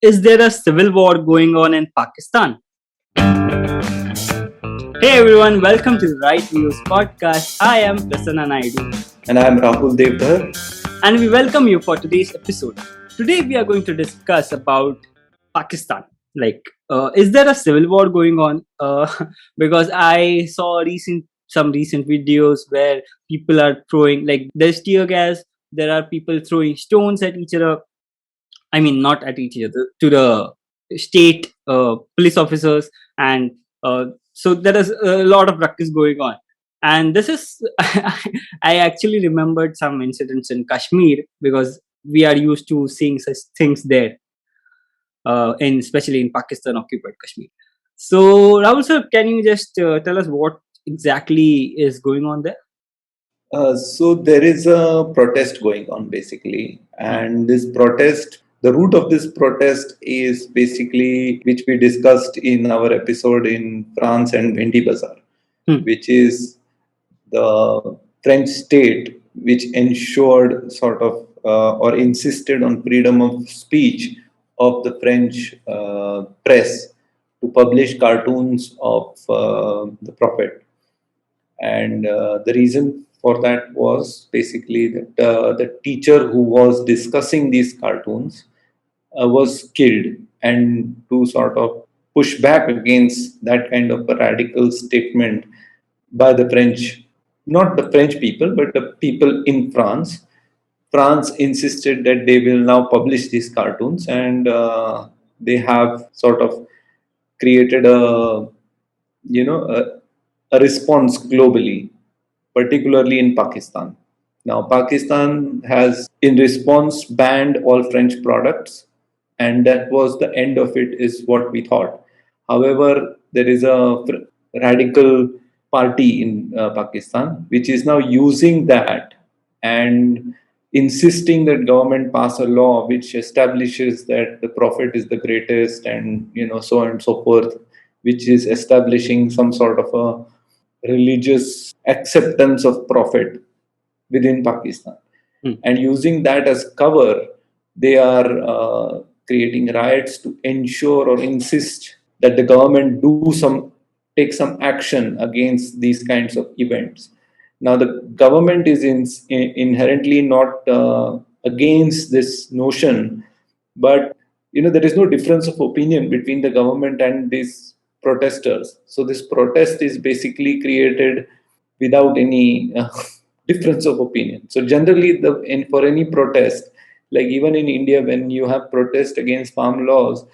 Is there a civil war going on in Pakistan? Hey everyone, welcome to the Right Views podcast. I am Prasanna Naidu And I'm Rahul Devdhar. and we welcome you for today's episode. Today we are going to discuss about Pakistan. Is there a civil war going on? Because I saw some recent videos where people are throwing there's tear gas. There are people throwing stones at each other. I mean, not at each other, to the state police officers, and so there is a lot of ruckus going on. And this is, I actually remembered some incidents in Kashmir because we are used to seeing such things there, in especially in Pakistan occupied Kashmir. So, Rahul sir, can you just tell us what exactly is going on there? So there is a protest going on basically, and this protest, the root of this protest is basically which we discussed in our episode in France and Vendi Bazaar, Hmm. which is the French state which ensured or insisted on freedom of speech of the French press to publish cartoons of the Prophet. And the reason for that was basically that the teacher who was discussing these cartoons was killed, and to sort of push back against that kind of a radical statement by the French, not the French people, but the people in France. France insisted that they will now publish these cartoons, and they have sort of created a response globally, particularly in Pakistan. Now, Pakistan has, in response, banned all French products, and that was the end of it, is what we thought. However, there is a radical party in Pakistan which is now using that and insisting that government pass a law which establishes that the Prophet is the greatest, and so on and so forth, which is establishing some sort of a religious acceptance of Prophet within Pakistan. Hmm. And using that as cover, they are creating riots to ensure or insist that the government take some action against these kinds of events. Now, the government is inherently not against this notion, but there is no difference of opinion between the government and these protesters. So this protest is basically created without any difference of opinion. So generally, for any protest, like even in India, when you have protest against farm laws,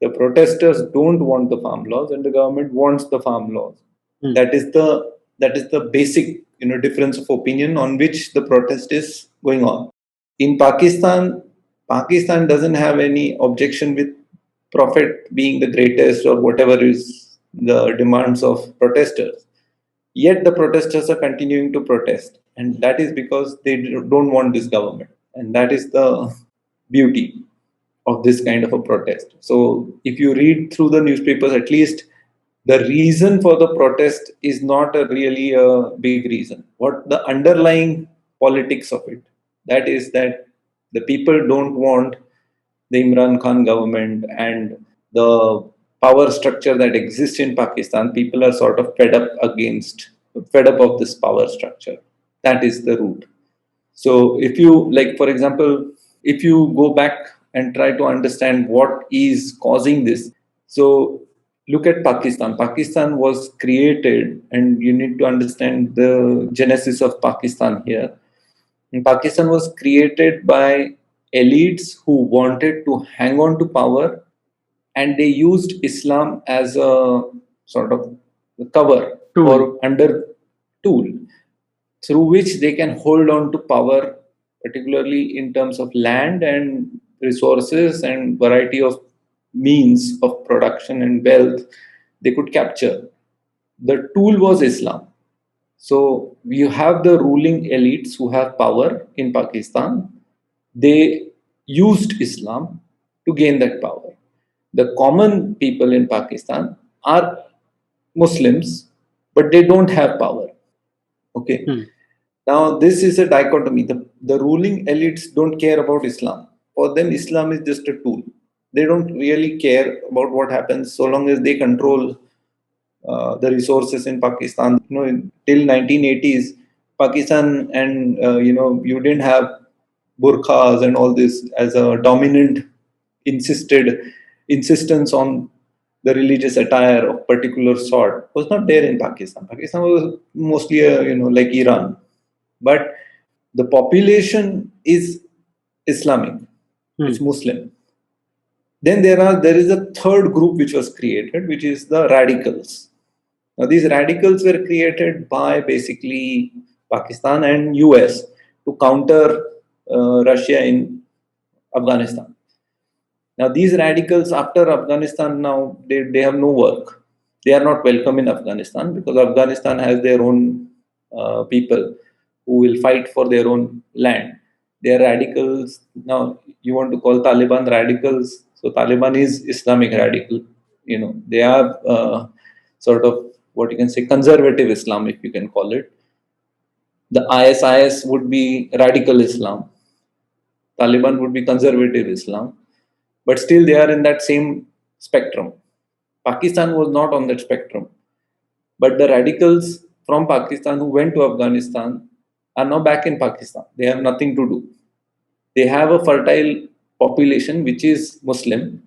the protesters don't want the farm laws, and the government wants the farm laws. Hmm. That is the basic difference of opinion on which the protest is going on. In Pakistan doesn't have any objection with Prophet being the greatest or whatever is the demands of protesters. Yet the protesters are continuing to protest, and that is because they don't want this government, and that is the beauty of this kind of a protest. So if you read through the newspapers, at least the reason for the protest is not really a big reason. What the underlying politics of it, that is that the people don't want the Imran Khan government and the power structure that exists in Pakistan. People are sort of fed up of this power structure. That is the root. So if you, like, for example, if you go back and try to understand what is causing this, so look at Pakistan. Pakistan was created, and you need to understand the genesis of Pakistan here. And Pakistan was created by elites who wanted to hang on to power, and they used Islam as a sort of cover Tool. or under tool through which they can hold on to power, particularly in terms of land and resources and variety of means of production and wealth they could capture. The tool was Islam. So you have the ruling elites who have power in Pakistan. They used Islam to gain that power. The common people in Pakistan are Muslims, but they don't have power. Okay. Hmm. Now, this is a dichotomy. The ruling elites don't care about Islam. For them, Islam is just a tool. They don't really care about what happens so long as they control the resources in Pakistan. Till 1980s, Pakistan, and you didn't have burqas and all this as a dominant insisted insistence on the religious attire of particular sort was not there in Pakistan. Pakistan was mostly like Iran, but the population is Islamic, Hmm. it's Muslim. Then there is a third group which was created, which is the radicals. Now these radicals were created by basically Pakistan and US to counter Russia in Afghanistan. Now these radicals after Afghanistan, now they have no work. They are not welcome in Afghanistan because Afghanistan has their own people who will fight for their own land. They are radicals. Now you want to call Taliban radicals. So Taliban is Islamic radical. They are sort of what you can say conservative Islam, if you can call it. The ISIS would be radical Islam. Taliban would be conservative Islam, but still they are in that same spectrum. Pakistan was not on that spectrum, but the radicals from Pakistan who went to Afghanistan are now back in Pakistan. They have nothing to do. They have a fertile population which is Muslim.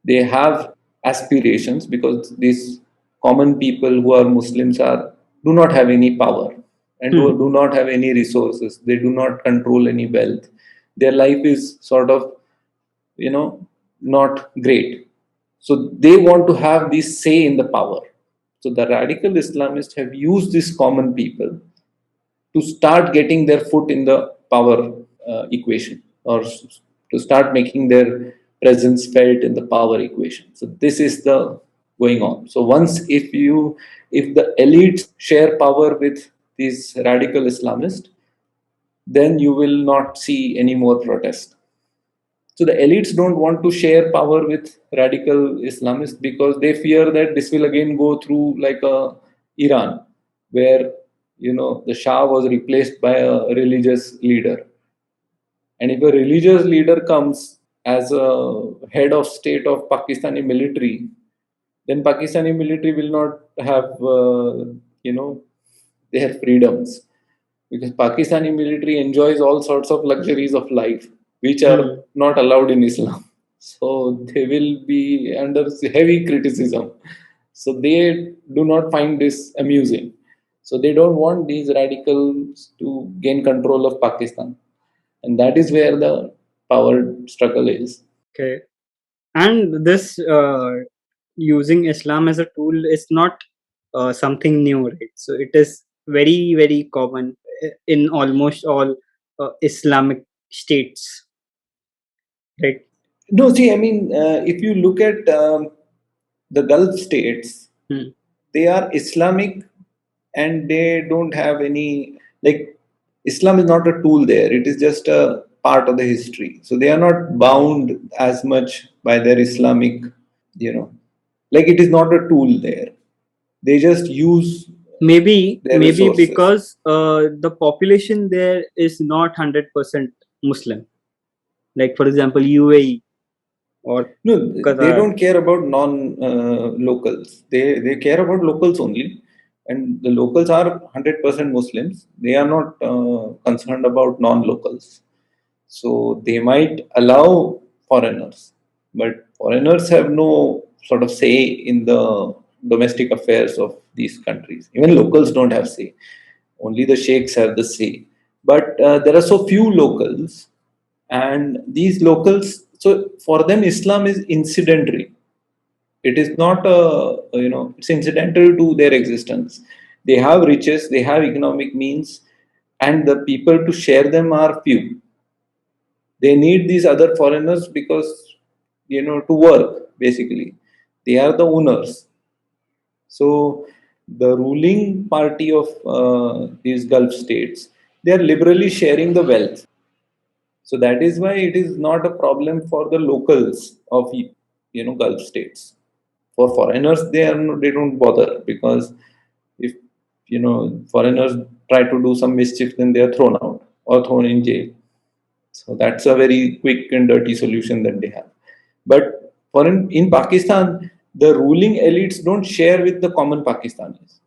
They have aspirations because these common people who are Muslims are do not have any power and Hmm. do not have any resources. They do not control any wealth. Their life is sort of not great. So they want to have this say in the power. So the radical Islamists have used these common people to start getting their foot in the power equation, or to start making their presence felt in the power equation. So this is the going on. So once if the elites share power with these radical Islamists, then you will not see any more protest. So the elites don't want to share power with radical Islamists because they fear that this will again go through like Iran, where the Shah was replaced by a religious leader. And if a religious leader comes as a head of state of Pakistani military, then Pakistani military will not have you know their freedoms, because Pakistani military enjoys all sorts of luxuries of life which are Hmm. not allowed in Islam. So they will be under heavy criticism. So they do not find this amusing. So they don't want these radicals to gain control of Pakistan. And that is where the power struggle is. Okay. And this using Islam as a tool is not something new, right? So it is very, very common in almost all Islamic states, right? No, see, I mean, if you look at the Gulf states, Hmm. they are Islamic and they don't have any, like, Islam is not a tool there, it is just a part of the history. So they are not bound as much by their Islamic, you know, like it is not a tool there. They just use their Maybe resources. because the population there is not 100% Muslim. Like for example, UAE or No, they Qatar. don't care about non-locals. They care about locals only, and the locals are 100% Muslims. They are not concerned about non-locals. So they might allow foreigners, but foreigners have no sort of say in the domestic affairs of these countries. Even locals don't have say. Only the sheikhs have the say. But there are so few locals, and these locals, so for them Islam is incidental. It is not it's incidental to their existence. They have riches, they have economic means, and the people to share them are few. They need these other foreigners because to work, basically. They are the owners. So the ruling party of these Gulf states, they are liberally sharing the wealth. So that is why it is not a problem for the locals of Gulf states. For foreigners, they don't bother, because if foreigners try to do some mischief, then they are thrown out or thrown in jail. So that's a very quick and dirty solution that they have. But in Pakistan, the ruling elites don't share with the common Pakistanis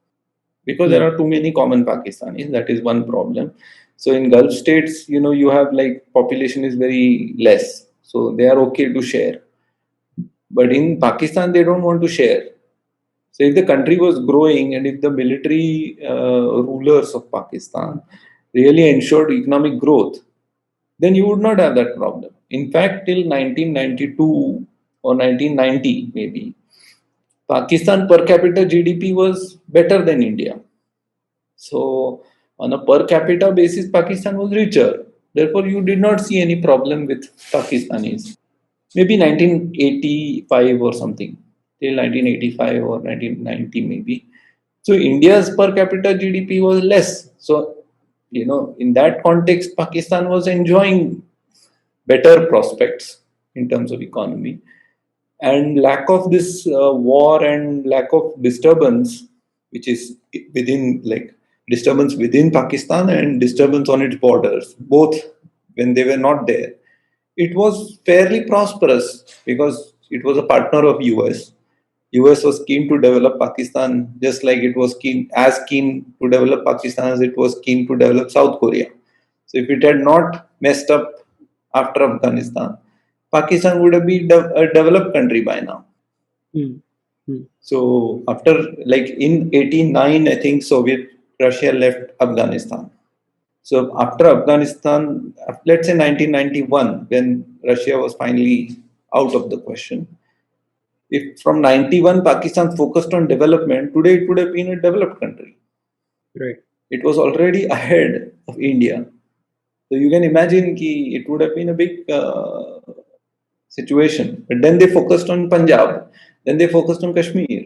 because there are too many common Pakistanis. That is one problem. So in Gulf states, you have like population is very less, so they are okay to share. But in Pakistan, they don't want to share. So if the country was growing and if the military rulers of Pakistan really ensured economic growth, then you would not have that problem. In fact, till 1992 or 1990 maybe, Pakistan per capita GDP was better than India. So on a per capita basis, Pakistan was richer. Therefore, you did not see any problem with Pakistanis. Maybe 1985 or something, till 1985 or 1990 maybe. So India's per capita GDP was less. So, in that context, Pakistan was enjoying better prospects in terms of economy. And lack of this war and lack of disturbance, which is within like disturbance within Pakistan and disturbance on its borders, both when they were not there, it was fairly prosperous because it was a partner of US. US was keen to develop Pakistan just like it was keen to develop Pakistan as it was keen to develop South Korea. So if it had not messed up after Afghanistan, Pakistan would have been a developed country by now. Hmm. Hmm. So after like in 89, I think Russia left Afghanistan. So after Afghanistan, let's say 1991, when Russia was finally out of the question, if from 91 Pakistan focused on development, today it would have been a developed country. Right. It was already ahead of India. So you can imagine ki it would have been a big situation. But then they focused on Punjab, then they focused on Kashmir,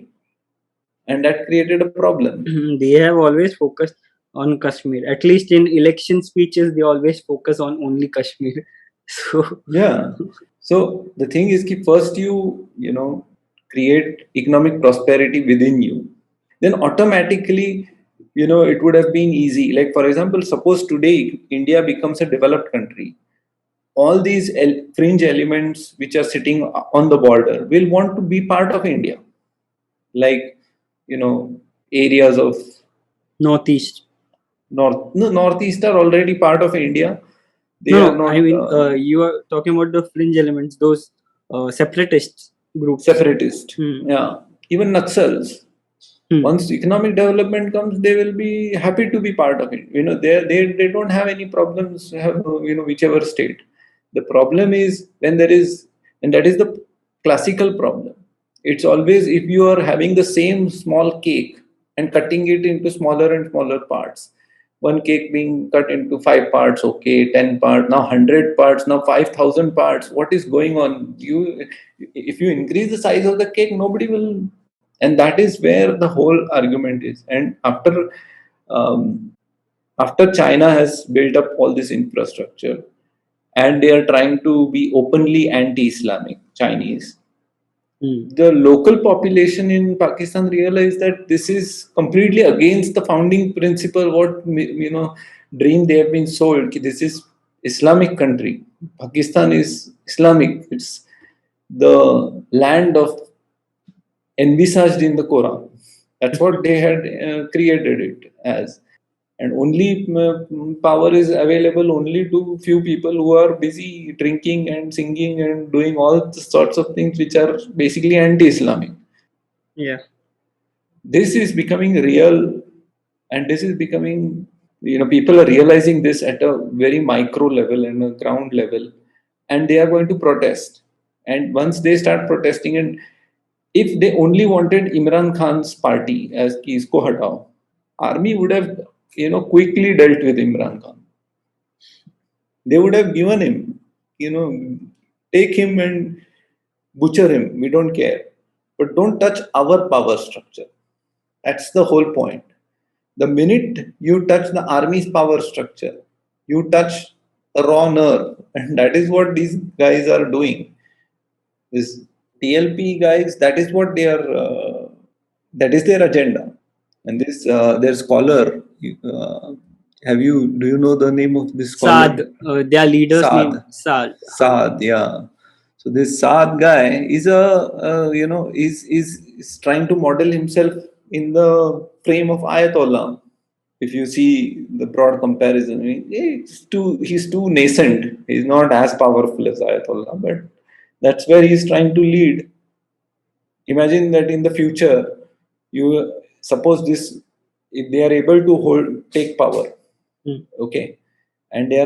and that created a problem. They have always focused on Kashmir. At least in election speeches, they always focus on only Kashmir. So Yeah. So the thing is, ki first create economic prosperity within you, then automatically, it would have been easy. Like for example, suppose today India becomes a developed country, all these fringe elements which are sitting on the border will want to be part of India, like areas of Northeast. northeast are already part of India. They No, are no. I not mean, you are talking about the fringe elements, those separatist groups. separatist. Hmm. Yeah, even Naxals. Once economic development comes, they will be happy to be part of it. They don't have any problems. Whichever state. The problem is when there is, and that is the classical problem. It's always if you are having the same small cake and cutting it into smaller and smaller parts. One cake being cut into 5 parts, okay, 10 parts, now 100 parts, now 5,000 parts. What is going on? If you increase the size of the cake, nobody will, and that is where the whole argument is. And um, after China has built up all this infrastructure, and they are trying to be openly anti-Islamic Chinese, the local population in Pakistan realized that this is completely against the founding principle. What dream they have been sold. Ki this is Islamic country. Pakistan is Islamic. It's the land of envisaged in the Quran. That's what they had created it as. And only power is available only to few people who are busy drinking and singing and doing all the sorts of things which are basically anti-Islamic. Yeah. This is becoming real, and this is becoming, people are realizing this at a very micro level and a ground level, and they are going to protest. And once they start protesting, and if they only wanted Imran Khan's party as ki isko hatao, army would have quickly dealt with Imran Khan. They would have given him, take him and butcher him. We don't care, but don't touch our power structure. That's the whole point. The minute you touch the army's power structure, you touch a raw nerve, and that is what these guys are doing. This TLP guys, that is what they are. That is their agenda. And this their scholar. Do you know the name of this scholar? Saad, their leader's name Saad. Saad. Saad, yeah. So this Saad guy is is trying to model himself in the frame of Ayatollah. If you see the broad comparison, I mean, he's too nascent. He's not as powerful as Ayatollah, but that's where he's trying to lead. Imagine that in the future, you suppose this, if they are able to take power, Mm. okay, and they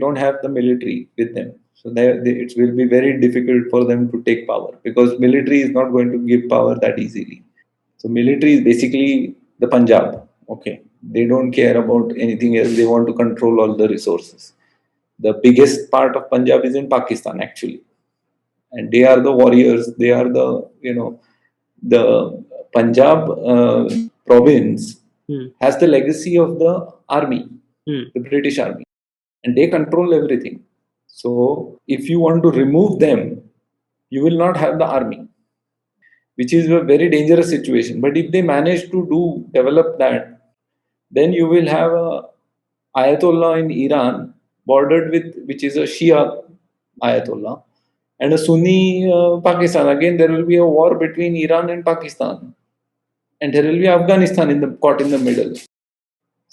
don't have the military with them, so it will be very difficult for them to take power because military is not going to give power that easily. So military is basically the Punjab. Okay, they don't care about anything else. They want to control all the resources. The biggest part of Punjab is in Pakistan actually, and they are the warriors. They are the Punjab province Mm. has the legacy of the army, Mm. the British army, and they control everything. So if you want to remove them, you will not have the army, which is a very dangerous situation. But if they manage to develop that, then you will have a Ayatollah in Iran bordered with which is a Shia Ayatollah and a Sunni Pakistan. Again, there will be a war between Iran and Pakistan, and there will be Afghanistan in the caught in the middle.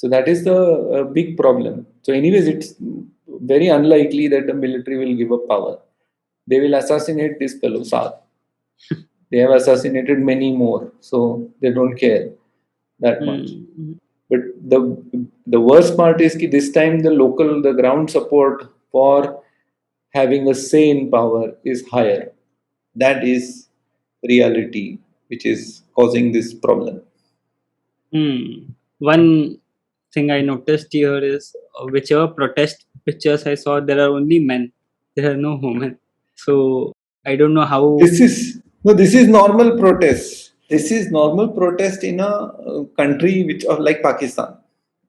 So that is the big problem. So, anyways, it's very unlikely that the military will give up power. They will assassinate this fellow Saad. They have assassinated many more, so they don't care that much. Mm. But the worst part is that this time the ground support for having a say in power is higher. That is reality, which is causing this problem. Mm. One thing I noticed here is whichever protest pictures I saw, there are only men. There are no women. So I don't know how. This is normal protest. This is normal protest in a country which like Pakistan.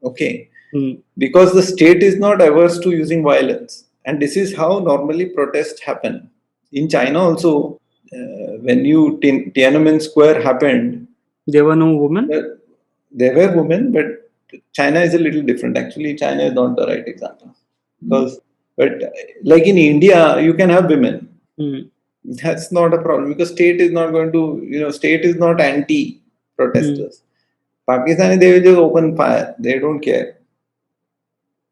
Okay, Mm. because the state is not averse to using violence, and this is how normally protests happen. In China also, when Tiananmen Square happened, There were no women. uh, there were women, but China is a little different. Actually, China is not the right example because, but like in India, you can have women. Mm. That's not a problem because state is not going to, state is not anti Mm. protesters. Pakistani, they will just open fire. They don't care.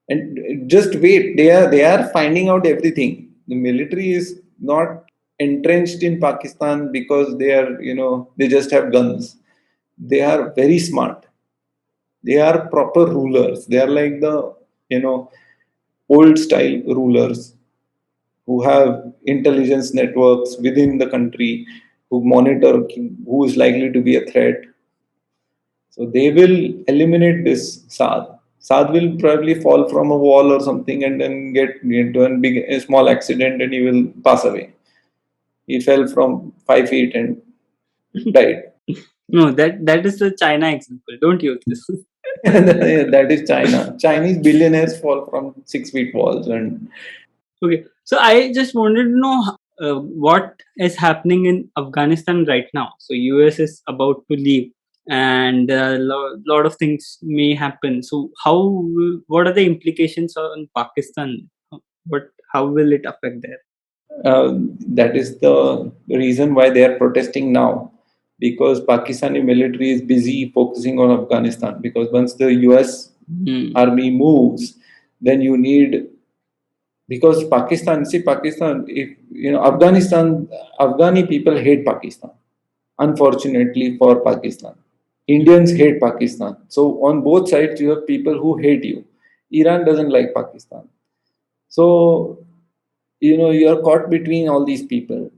And just wait. They are finding out everything. The military is not entrenched in Pakistan because they just have guns. They are very smart. They are proper rulers. They are like the you know old style rulers who have intelligence networks within the country, who monitor who is likely to be a threat. So they will eliminate this Saad. Saad will probably fall from a wall or something and then get into a small accident and he will pass away. He fell from 5 feet and died. No, that is the China example. Don't use this. That is China. Chinese billionaires fall from 6 feet walls and Okay, so I just wanted to know what is happening in Afghanistan right now. So US is about to leave, and a lot of things may happen. So what are the implications on Pakistan? What how will it affect there? that is the reason why they are protesting now because Pakistani military is busy focusing on Afghanistan because once the US Hmm. army moves then you need because Pakistan if Afghani people hate Pakistan unfortunately for Pakistan. Indians hate Pakistan, so on both sides you have people who hate you. Iran doesn't like Pakistan, so you are caught between all these people.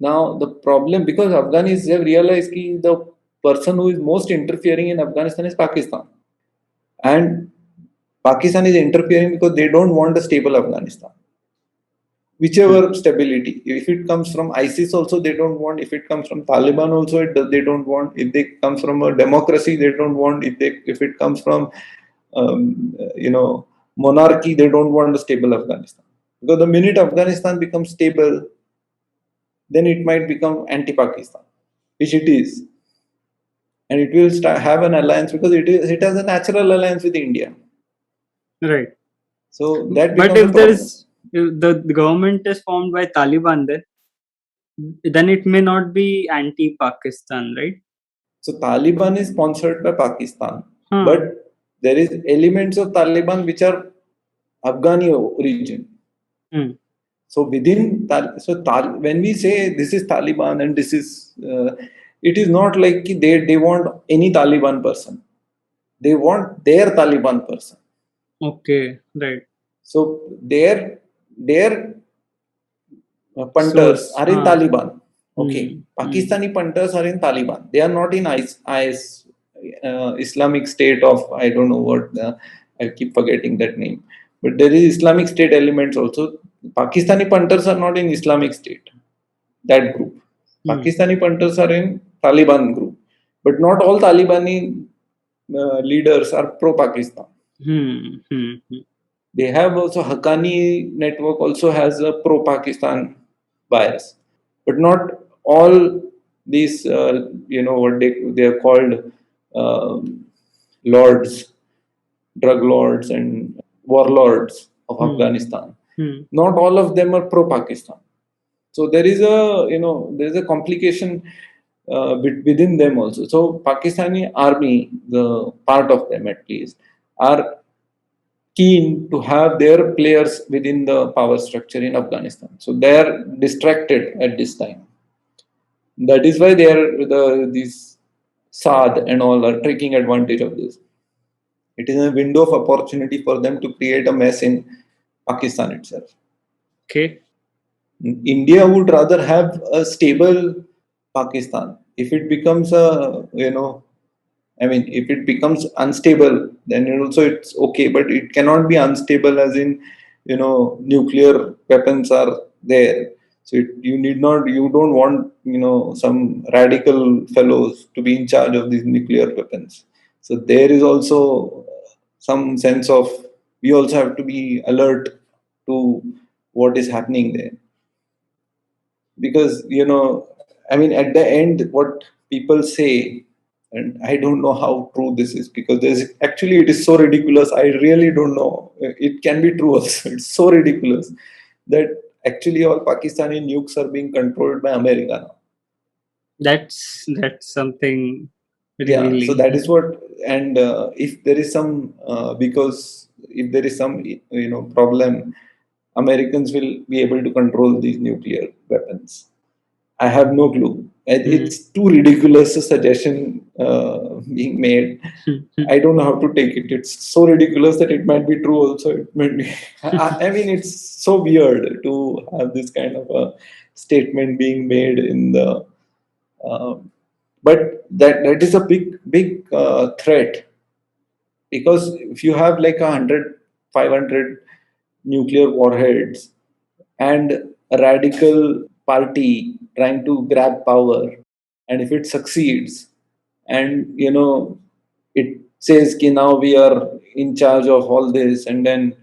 Now the problem because Afghanis have realized that the person who is most interfering in Afghanistan is Pakistan, and Pakistan is interfering because they don't want a stable Afghanistan. Hmm. Whichever stability, if it comes from ISIS, also they don't want. If it comes from Taliban, also they don't want. If they comes from a democracy, they don't want. If it comes from monarchy, they don't want a stable Afghanistan. Because the minute Afghanistan becomes stable, then it might become anti-Pakistan, which it is, and it will have an alliance because it has a natural alliance with India. Right. So that But becomes a if there is problem. if the government is formed by Taliban, then it may not be anti-Pakistan, right? So Taliban is sponsored by Pakistan, Huh. but there is elements of Taliban which are Afghani origin. Hmm. So when we say this is Taliban and this is, it is not like they want any Taliban person. They want their Taliban person. Okay, right. So their punters Source. are in Taliban. Okay, Hmm. Pakistani punters are in Taliban. They are not in IS, Islamic State of, I don't know what. I keep forgetting that name. But there is Islamic State elements also. Pakistani punters are not in Islamic State. That group. Hmm. Pakistani punters are in Taliban group. But not all Talibani leaders are pro-Pakistan. Hmm. Hmm. Hmm. They have also Haqqani network also has a pro-Pakistan bias, but not all these what they are called, um, lords, drug lords and warlords of Hmm. Afghanistan. Hmm. Not all of them are pro-Pakistan. So there is a complication within them also. So Pakistani army, the part of them at least, are keen to have their players within the power structure in Afghanistan. So they are distracted at this time. That is why they are these Saad and all are taking advantage of this. It is a window of opportunity for them to create a mess in Pakistan itself. Okay. India would rather have a stable Pakistan. If it becomes if it becomes unstable, then also it's okay, but it cannot be unstable as in, nuclear weapons are there. So you don't want, some radical fellows to be in charge of these nuclear weapons. So there is also some sense of, we also have to be alert to what is happening there, because at the end what people say, and I don't know how true this is, because it is so ridiculous. I really don't know, it can be true also. It's so ridiculous that actually all Pakistani nukes are being controlled by America now. That's something Yeah, so revealing. that is what. And if there is some because if there is some problem, Americans will be able to control these nuclear weapons. I have no clue. Hmm. It's too ridiculous a suggestion being made. I don't know how to take it. It's so ridiculous that it might be true also. It might be, I mean, it's so weird to have this kind of a statement being made in the. Uh, but that is a big threat, because if you have like 100, 500 nuclear warheads and a radical party trying to grab power, and if it succeeds, and it says ki now we are in charge of all this, and then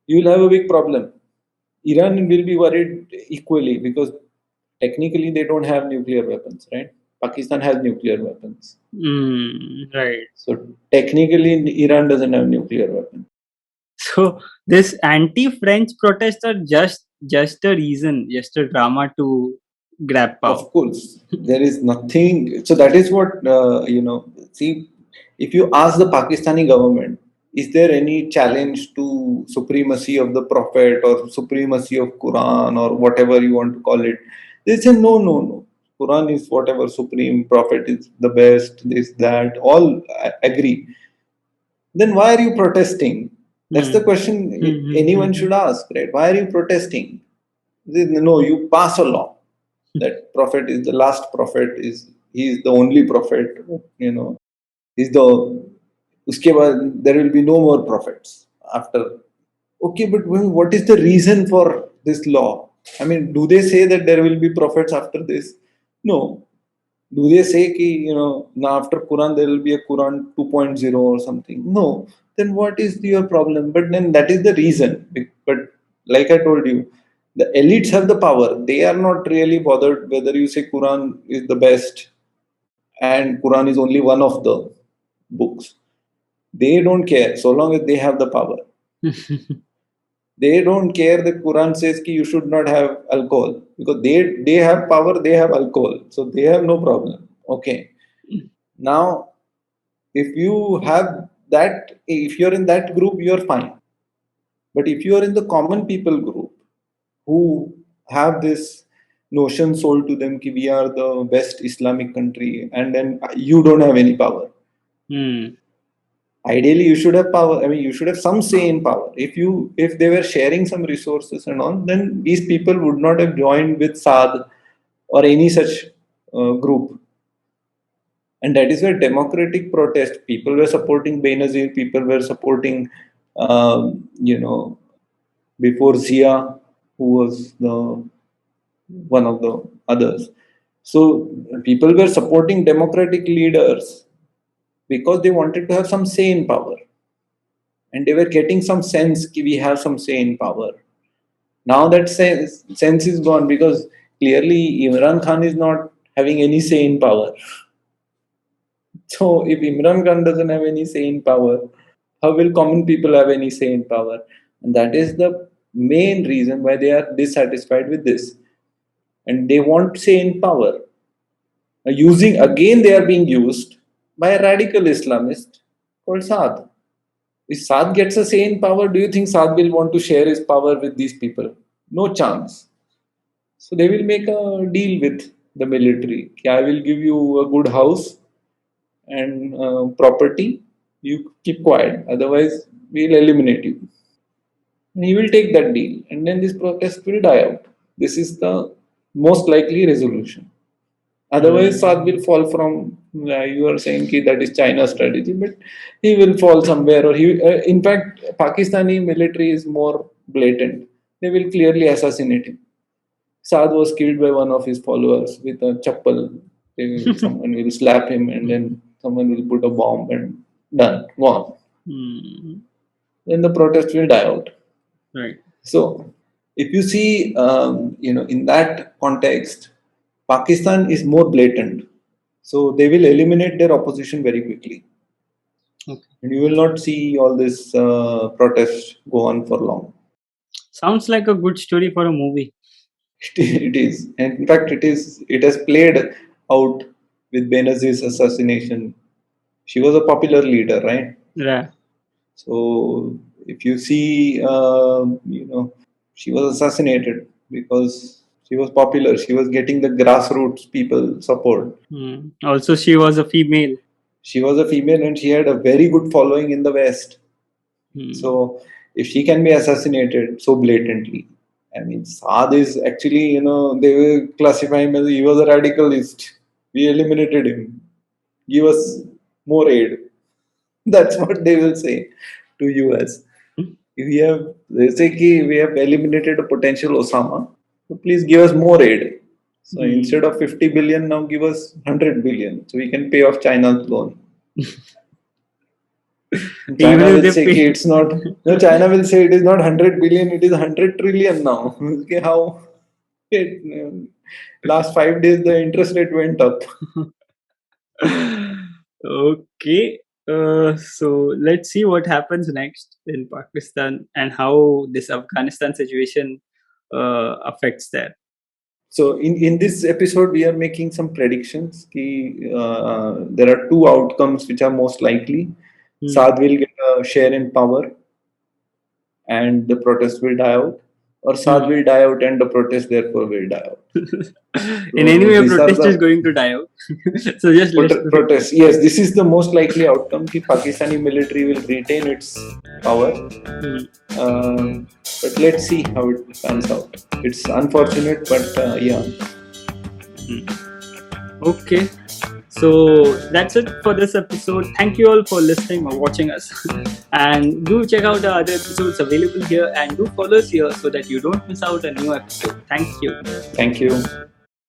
you will have a big problem. Iran will be worried equally, because technically they don't have nuclear weapons, right? Pakistan has nuclear weapons. Right. So technically Iran doesn't have nuclear weapons. So this anti-French protests are just a reason, just a drama to grab power. Of course, there is nothing. So that is what See, if you ask the Pakistani government, is there any challenge to supremacy of the Prophet or supremacy of Quran or whatever you want to call it? They say no, no, no. Quran is whatever supreme. Prophet is the best. This, that. All agree. Then why are you protesting? That's the Hmm. question anyone Hmm. should ask, right? Why are you protesting? No, you pass a law that prophet is the last prophet, is he is the only prophet, he's the uske baad there will be no more prophets after. Okay, but what is the reason for this law? I mean, do they say that there will be prophets after this? No. Do they say ki, now after Quran there will be a Quran 2.0 or something? No. Then what is your problem? But then that is the reason. But like I told you, the elites have the power. They are not really bothered whether you say Quran is the best and Quran is only one of the books. They don't care so long as they have the power. They don't care. The Quran says ki you should not have alcohol because they have power, they have alcohol, so they have no problem. Okay. Now, if you have that, if you're in that group, you're fine. But if you are in the common people group who have this notion sold to them ki we are the best Islamic country, and then you don't have any power. Hmm. Ideally, you should have power. I mean, you should have some say in power. If they were sharing some resources and all, then these people would not have joined with Saad or any such group. And that is where democratic protest, people were supporting Benazir, people were supporting, you know, before Zia, who was the one of the others. So people were supporting democratic leaders because they wanted to have some say in power, and they were getting some sense that we have some say in power. Now that sense is gone because clearly Imran Khan is not having any say in power. So if Imran Khan doesn't have any say in power, how will common people have any say in power? And that is the main reason why they are dissatisfied with this. And they want say in power. Using again, they are being used by a radical Islamist called Saad. If Saad gets a say in power, do you think Saad will want to share his power with these people? No chance. So they will make a deal with the military. I will give you a good house and property. You keep quiet, otherwise we'll eliminate you. And he will take that deal, and then this protest will die out. This is the most likely resolution. Otherwise, Saad will fall from. You are saying ki that is China's strategy, but he will fall somewhere. Or he, in fact, Pakistani military is more blatant. They will clearly assassinate him. Saad was killed by one of his followers with a chappal. Someone will slap him, and then someone will put a bomb, and done, gone. Hmm. Then the protest will die out. Right. So, if you see, in that context, Pakistan is more blatant. So they will eliminate their opposition very quickly, Okay. and you will not see all this protest go on for long. Sounds like a good story for a movie. It is, and in fact, it is. It has played out with Benazir's assassination. She was a popular leader, right? Yeah. So if you see, she was assassinated because she was popular. She was getting the grassroots people support. Hmm. Also, she was a female. She was a female and she had a very good following in the West. Hmm. So if she can be assassinated so blatantly, I mean, Saad is actually, they will classify him as he was a radicalist. We eliminated him. Give us more aid. That's what they will say to US. They say ki we have eliminated a potential Osama. So please give us more aid. So Hmm. instead of 50 billion, now give us 100 billion. So we can pay off China's loan. Even China if will they say pay. ki it's not. No, China will say it is not 100 billion, it is 100 trillion now. Okay, how? Last 5 days, the interest rate went up. Okay. So let's see what happens next in Pakistan and how this Afghanistan situation affects that. So in this episode, we are making some predictions. Ki, there are two outcomes which are most likely. Hmm. Saad will get a share in power and the protest will die out, or Saad will die out and the protest therefore will die out. In any way, a these are protest the is going to die out. So just let's protest. Yes, this is the most likely outcome. Ki Pakistani military will retain its power. But let's see how it pans out. It's unfortunate, but yeah. Okay. So that's it for this episode. Thank you all for listening or watching us. And do check out our other episodes available here and do follow us here so that you don't miss out a new episode. Thank you. Thank you.